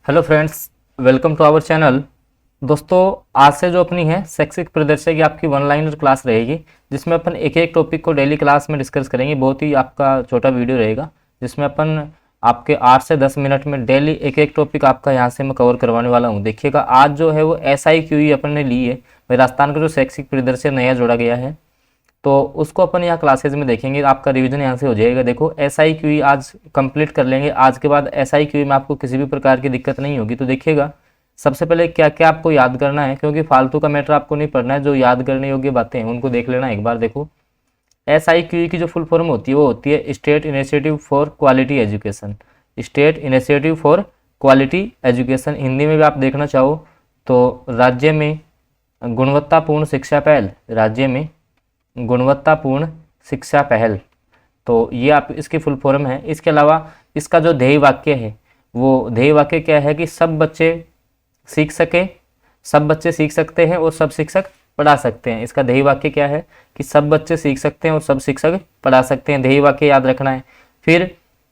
Hello friends, welcome to our channel. दोस्तों, आज से जो अपनी है शैक्षिक परिदृश्य की आपकी वन लाइनर क्लास रहेगी, जिसमें अपन एक एक टॉपिक को डेली क्लास में डिस्कस करेंगे। बहुत ही आपका छोटा वीडियो रहेगा, जिसमें अपन आपके 8 से 10 मिनट में डेली एक एक टॉपिक आपका यहाँ से मैं कवर करवाने वाला हूँ। देखिएगा, आज जो है वो SIQE अपन ने ली है। भाई, राजस्थान का जो शैक्षिक परिदृश्य नया जोड़ा गया है, तो उसको अपन यहाँ क्लासेज में देखेंगे। आपका रिवीजन यहाँ से हो जाएगा। देखो, SIQE आज कंप्लीट कर लेंगे। आज के बाद SIQE में आपको किसी भी प्रकार की दिक्कत नहीं होगी। तो देखिएगा, सबसे पहले क्या क्या आपको याद करना है, क्योंकि फालतू का मैटर आपको नहीं पढ़ना है। जो याद करने योग्य बातें हैं उनको देख लेना एक बार। देखो, SIQE की जो फुल फॉर्म होती है वो होती है state initiative for quality education. State initiative for quality education, Hindi में भी आप देखना चाहो तो राज्य में गुणवत्तापूर्ण शिक्षा पहल। राज्य में गुणवत्तापूर्ण शिक्षा पहल, तो ये आप इसकी फुल फॉर्म है। इसके अलावा इसका जो ध्येय वाक्य है, वो ध्येय वाक्य क्या है कि सब बच्चे सीख सके, सब बच्चे सीख सकते हैं और सब शिक्षक पढ़ा सकते हैं। इसका ध्येय वाक्य क्या है कि सब बच्चे सीख सकते हैं और सब शिक्षक पढ़ा सकते हैं। ध्येय वाक्य याद रखना है। फिर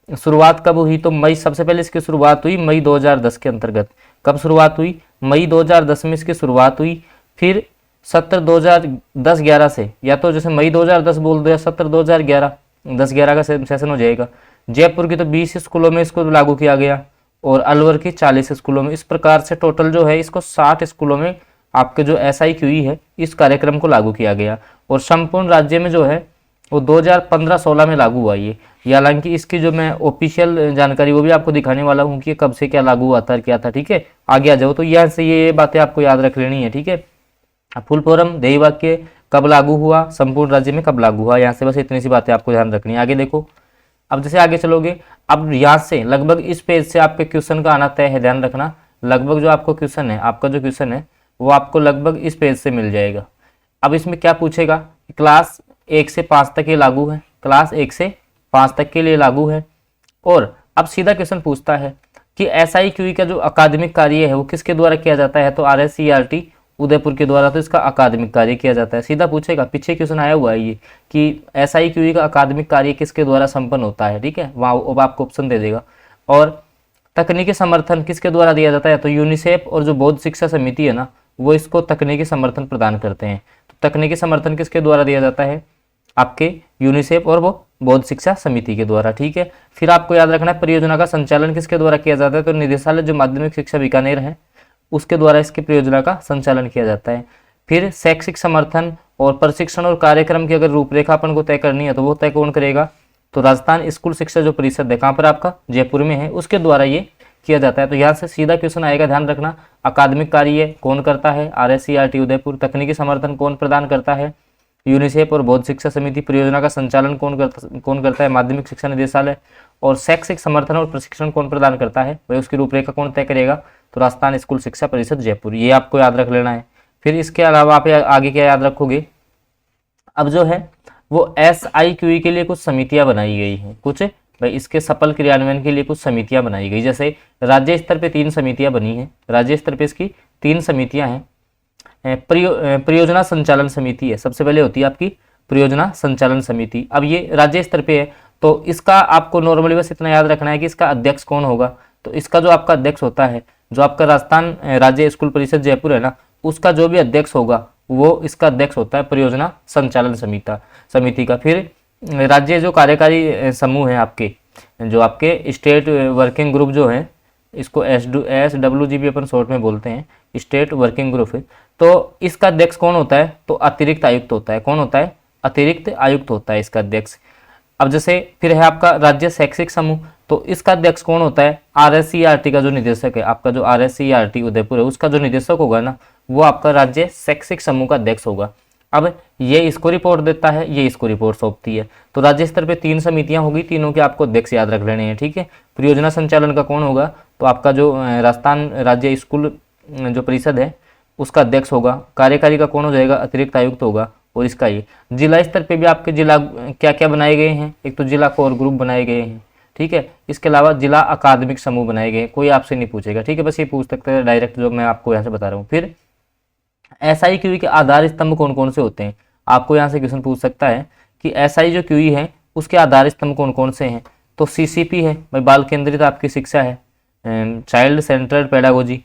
शुरुआत कब हुई, तो मई, सबसे पहले इसकी शुरुआत हुई मई 2010 के अंतर्गत। कब शुरुआत हुई? मई 2010 में इसकी शुरुआत हुई। फिर सत्र 2010-11 से, या तो जैसे मई 2010 बोल दो या सत्र 2011, 10-11 का सेशन हो जाएगा। जयपुर की तो 20 स्कूलों में इसको लागू किया गया और अलवर की 40 स्कूलों में। इस प्रकार से टोटल जो है इसको 60 स्कूलों में आपके जो SIQE है इस कार्यक्रम को लागू किया गया। और संपूर्ण राज्य में जो है वो 2015-16 में लागू हुआ ये। हालांकि इसकी जो मैं ऑफिशियल जानकारी वो भी आपको दिखाने वाला हूँ कि कब से क्या लागू हुआ था, क्या था। ठीक है, आगे आ जाओ। तो यहाँ से ये बातें आपको याद रख लेनी है। ठीक है, फुल फॉर्म, ध्येय वाक्य, कब लागू हुआ, संपूर्ण राज्य में कब लागू हुआ, यहाँ से बस इतनी सी बातें आपको ध्यान रखनी है। आगे देखो, अब जैसे आगे चलोगे, अब यहाँ से लगभग इस पेज से आपके क्वेश्चन का आना तय है। ध्यान रखना, लगभग जो आपको क्वेश्चन है, आपका जो क्वेश्चन है वो आपको लगभग इस पेज से मिल जाएगा। अब इसमें क्या पूछेगा, क्लास 1 से 5 तक ये लागू है, क्लास 1 से 5 तक के लिए लागू है। और अब सीधा क्वेश्चन पूछता है कि SIQE का जो अकादमिक कार्य है वो किसके द्वारा किया जाता है, तो RSCERT उदयपुर के द्वारा तो इसका अकादमिक कार्य किया जाता है। सीधा पूछेगा, पीछे क्वेश्चन आया हुआ है ये कि SIQE का अकादमिक कार्य किसके द्वारा संपन्न होता है। ठीक है, वहाँ अब आपको ऑप्शन दे देगा। और तकनीकी समर्थन किसके द्वारा दिया जाता है, तो यूनिसेफ और जो बौद्ध शिक्षा समिति है ना, वो इसको तकनीकी समर्थन प्रदान करते हैं। तो तकनीकी समर्थन किसके द्वारा दिया जाता है, आपके यूनिसेफ और वो बौद्ध शिक्षा समिति के द्वारा। ठीक है, फिर आपको याद रखना है परियोजना का संचालन किसके द्वारा किया जाता है, तो निदेशालय जो माध्यमिक शिक्षा बीकानेर है उसके द्वारा इसकी परियोजना का संचालन किया जाता है। फिर शैक्षिक समर्थन और प्रशिक्षण और कार्यक्रम की अगर रूपरेखा अपन को तय करनी है तो वो तय कौन करेगा, तो राजस्थान स्कूल शिक्षा जो परिषद है, कहाँ पर आपका, जयपुर में है, उसके द्वारा ये किया जाता है। तो यहाँ से सीधा क्वेश्चन आएगा, ध्यान रखना। अकादमिक कार्य कौन करता है, RSCERT उदयपुर। तकनीकी समर्थन कौन प्रदान करता है, यूनिसेफ और बौद्ध शिक्षा समिति। परियोजना का संचालन कौन करता है, माध्यमिक शिक्षा निदेशालय। और शैक्षिक समर्थन और प्रशिक्षण कौन प्रदान करता है, भाई उसकी रूपरेखा कौन तय करेगा, तो राजस्थान स्कूल शिक्षा परिषद जयपुर। ये आपको याद रख लेना है। फिर इसके अलावा आप आगे क्या याद रखोगे, अब जो है वो SIQE के लिए कुछ समितियां बनाई गई हैं। कुछ भाई इसके सफल क्रियान्वयन के लिए कुछ समितियां बनाई गई। जैसे राज्य स्तर पे 3 समितियां बनी हैं, राज्य स्तर पे इसकी 3 समितियां हैं। परियोजना संचालन समिति है, सबसे पहले होती है आपकी परियोजना संचालन समिति। अब ये राज्य स्तर पे है, तो इसका आपको नॉर्मली बस इतना याद रखना है कि इसका अध्यक्ष कौन होगा। तो इसका जो आपका अध्यक्ष होता है, जो आपका राजस्थान राज्य स्कूल परिषद जयपुर है ना, उसका जो भी अध्यक्ष होगा वो इसका अध्यक्ष होता है परियोजना संचालन समिति का। फिर राज्य जो कार्यकारी समूह है आपके, जो आपके स्टेट वर्किंग ग्रुप जो है, इसको SWG भी अपन शॉर्ट में बोलते हैं, स्टेट वर्किंग ग्रुप है। तो इसका अध्यक्ष कौन होता है, तो अतिरिक्त आयुक्त होता है। कौन होता है, अतिरिक्त आयुक्त होता है इसका अध्यक्ष। अब जैसे फिर है आपका राज्य शैक्षिक समूह, तो इसका अध्यक्ष कौन होता है, RSCERT का जो निदेशक है, आपका जो RSCERT उदयपुर है उसका जो निदेशक होगा ना, वो आपका राज्य शैक्षिक समूह का अध्यक्ष होगा। अब ये इसको रिपोर्ट देता है, ये इसको रिपोर्ट सौंपती है। तो राज्य स्तर पे 3 समितियां होगी, तीनों के आपको अध्यक्ष याद रख लेने हैं। ठीक है, परियोजना संचालन का कौन होगा, तो आपका जो राजस्थान राज्य स्कूल जो परिषद है उसका अध्यक्ष होगा। कार्यकारी का कौन हो जाएगा, अतिरिक्त आयुक्त होगा। और इसका ये जिला स्तर पे भी आपके जिला क्या क्या बनाए गए हैं, एक तो जिला कोर ग्रुप बनाए गए हैं। ठीक है, इसके अलावा जिला अकादमिक समूह बनाए गए हैं। कोई आपसे नहीं पूछेगा। ठीक है, बस ये पूछ सकते हैं डायरेक्ट, जो मैं आपको यहाँ से बता रहा हूँ। फिर SIQE के आधार स्तंभ कौन कौन से होते हैं, आपको यहाँ से क्वेश्चन पूछ सकता है कि SI जो QE है उसके आधार स्तंभ कौन कौन से हैं। तो CCP है भाई, बाल केंद्रित आपकी शिक्षा है। Child centred pedagogy.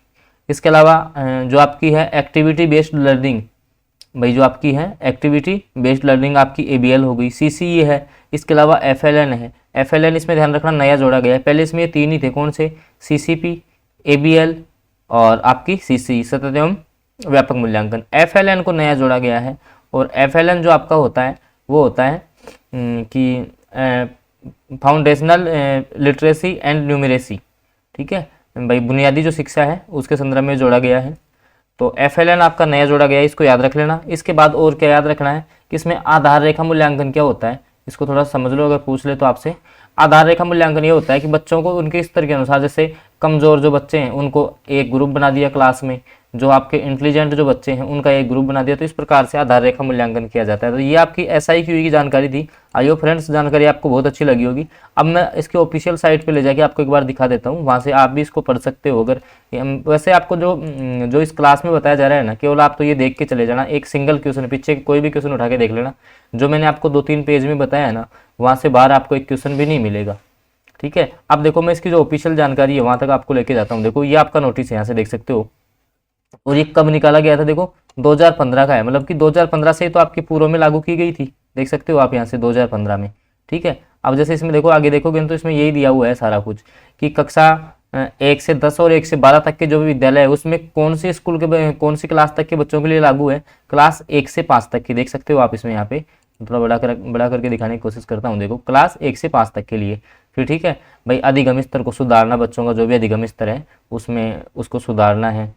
इसके अलावा जो आपकी है एक्टिविटी बेस्ड लर्निंग, भाई जो आपकी है एक्टिविटी बेस्ड लर्निंग आपकी ABL हो गई। CCE है। इसके अलावा FLN है। FLN इसमें ध्यान रखना नया जोड़ा गया है, पहले इसमें ये 3 ही थे, कौन से, CCP, ABL और आपकी CCE सतत एवं व्यापक मूल्यांकन। FLN को नया जोड़ा गया है और FLN जो आपका होता है वो होता है कि फाउंडेशनल लिटरेसी एंड न्यूमरेसी, ठीक है भाई, बुनियादी जो शिक्षा है उसके संदर्भ में जोड़ा गया है। तो FLN आपका नया जोड़ा गया है, इसको याद रख लेना। इसके बाद और क्या याद रखना है कि इसमें आधार रेखा मूल्यांकन क्या होता है, इसको थोड़ा समझ लो अगर पूछ ले तो आपसे। आधार रेखा मूल्यांकन ये होता है कि बच्चों को उनके स्तर के अनुसार, जैसे कमज़ोर जो बच्चे हैं उनको एक ग्रुप बना दिया क्लास में, जो आपके इंटेलिजेंट जो बच्चे हैं उनका एक ग्रुप बना दिया, तो इस प्रकार से आधार रेखा मूल्यांकन किया जाता है। तो ये आपकी SIQ की जानकारी थी। आई होप फ्रेंड्स जानकारी आपको बहुत अच्छी लगी होगी। अब मैं इसके ऑफिशियल साइट पे ले जाके आपको एक बार दिखा देता हूँ, वहाँ से आप भी इसको पढ़ सकते हो। अगर वैसे आपको जो इस क्लास में बताया जा रहा है ना, केवल आप तो ये देख के चले जाना, एक सिंगल क्वेश्चन, पीछे कोई भी क्वेश्चन उठा के देख लेना। जो मैंने आपको 2-3 पेज में बताया है ना, वहाँ से बाहर आपको एक क्वेश्चन भी नहीं मिलेगा, ठीक है। अब देखो मैं इसकी जो ऑफिशियल जानकारी है वहाँ तक आपको लेके जाता हूँ। देखो ये आपका नोटिस है, यहाँ से देख सकते हो। और ये कब निकाला गया था, देखो 2015 का है, मतलब कि 2015 से तो आपके पूर्व में लागू की गई थी, देख सकते हो आप यहाँ से 2015 में, ठीक है। अब जैसे इसमें देखो आगे देखोगे तो इसमें यही दिया हुआ है सारा कुछ कि कक्षा 1 से 10 और 1 से 12 तक के जो भी विद्यालय है उसमें कौन सी स्कूल के कौन सी क्लास तक के बच्चों के लिए लागू है, क्लास 1 से 5 तक की, देख सकते हो आप इसमें। यहाँ पे थोड़ा बड़ा करके दिखाने की कोशिश करता हूँ। देखो क्लास 1 से 5 तक के लिए, फिर ठीक है भाई, अधिगम स्तर को सुधारना, बच्चों का जो भी अधिगम स्तर है उसमें उसको सुधारना है।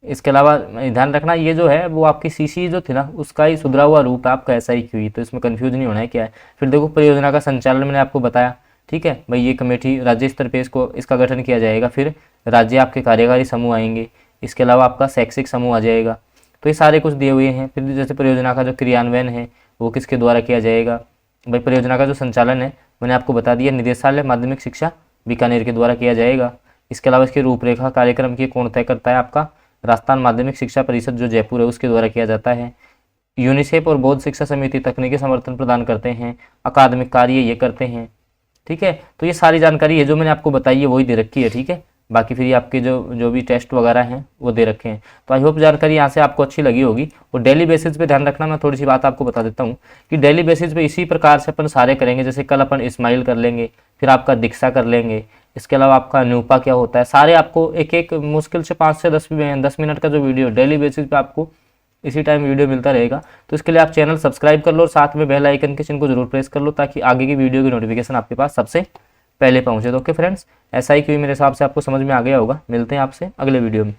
इसके अलावा ध्यान रखना ये जो है वो आपकी CCE जो थी ना उसका ही सुधरा हुआ रूप है आपका SIQ ही, तो इसमें कंफ्यूज नहीं होना है क्या है। फिर देखो परियोजना का संचालन मैंने आपको बताया, ठीक है भाई, ये कमेटी राज्य स्तर पे इसका गठन किया जाएगा। फिर राज्य आपके कार्यकारी समूह आएंगे, इसके अलावा आपका शैक्षिक समूह आ जाएगा। तो ये सारे कुछ दिए हुए हैं। फिर जैसे परियोजना का जो क्रियान्वयन है वो किसके द्वारा किया जाएगा, भाई परियोजना का जो संचालन है मैंने आपको बता दिया, निदेशालय माध्यमिक शिक्षा बीकानेर के द्वारा किया जाएगा। इसके अलावा इसकी रूपरेखा कार्यक्रम की कौन तय करता है, आपका राजस्थान माध्यमिक शिक्षा परिषद जो जयपुर है उसके द्वारा किया जाता है। यूनिसेफ और बौद्ध शिक्षा समिति तकनीकी समर्थन प्रदान करते हैं, अकादमिक कार्य ये करते हैं, ठीक है। तो ये सारी जानकारी है जो मैंने आपको बताई है वही दे रखी है, ठीक है। बाकी फिर ये आपके जो भी टेस्ट वगैरह हैं वो दे रखे हैं। तो आई होप जानकारी यहाँ से आपको अच्छी लगी होगी। और डेली बेसिस पे ध्यान रखना, मैं थोड़ी सी बात आपको बता देता हूँ कि डेली बेसिस पे इसी प्रकार से अपन सारे करेंगे। जैसे कल अपन इस्माइल कर लेंगे, फिर आपका दीक्षा कर लेंगे, इसके अलावा आपका न्यूपा क्या होता है, सारे आपको एक एक मुश्किल से 5 से 10 मिनट का जो वीडियो डेली बेसिस पे आपको इसी टाइम वीडियो मिलता रहेगा। तो इसके लिए आप चैनल सब्सक्राइब कर लो और साथ में बेल आइकन के चिन्ह को जरूर प्रेस कर लो ताकि आगे की वीडियो की नोटिफिकेशन आपके पास सबसे पहले पहुंचे। तो ओके फ्रेंड्स, SIQ मेरे हिसाब से आपको समझ में आ गया होगा। मिलते हैं आपसे अगले वीडियो में।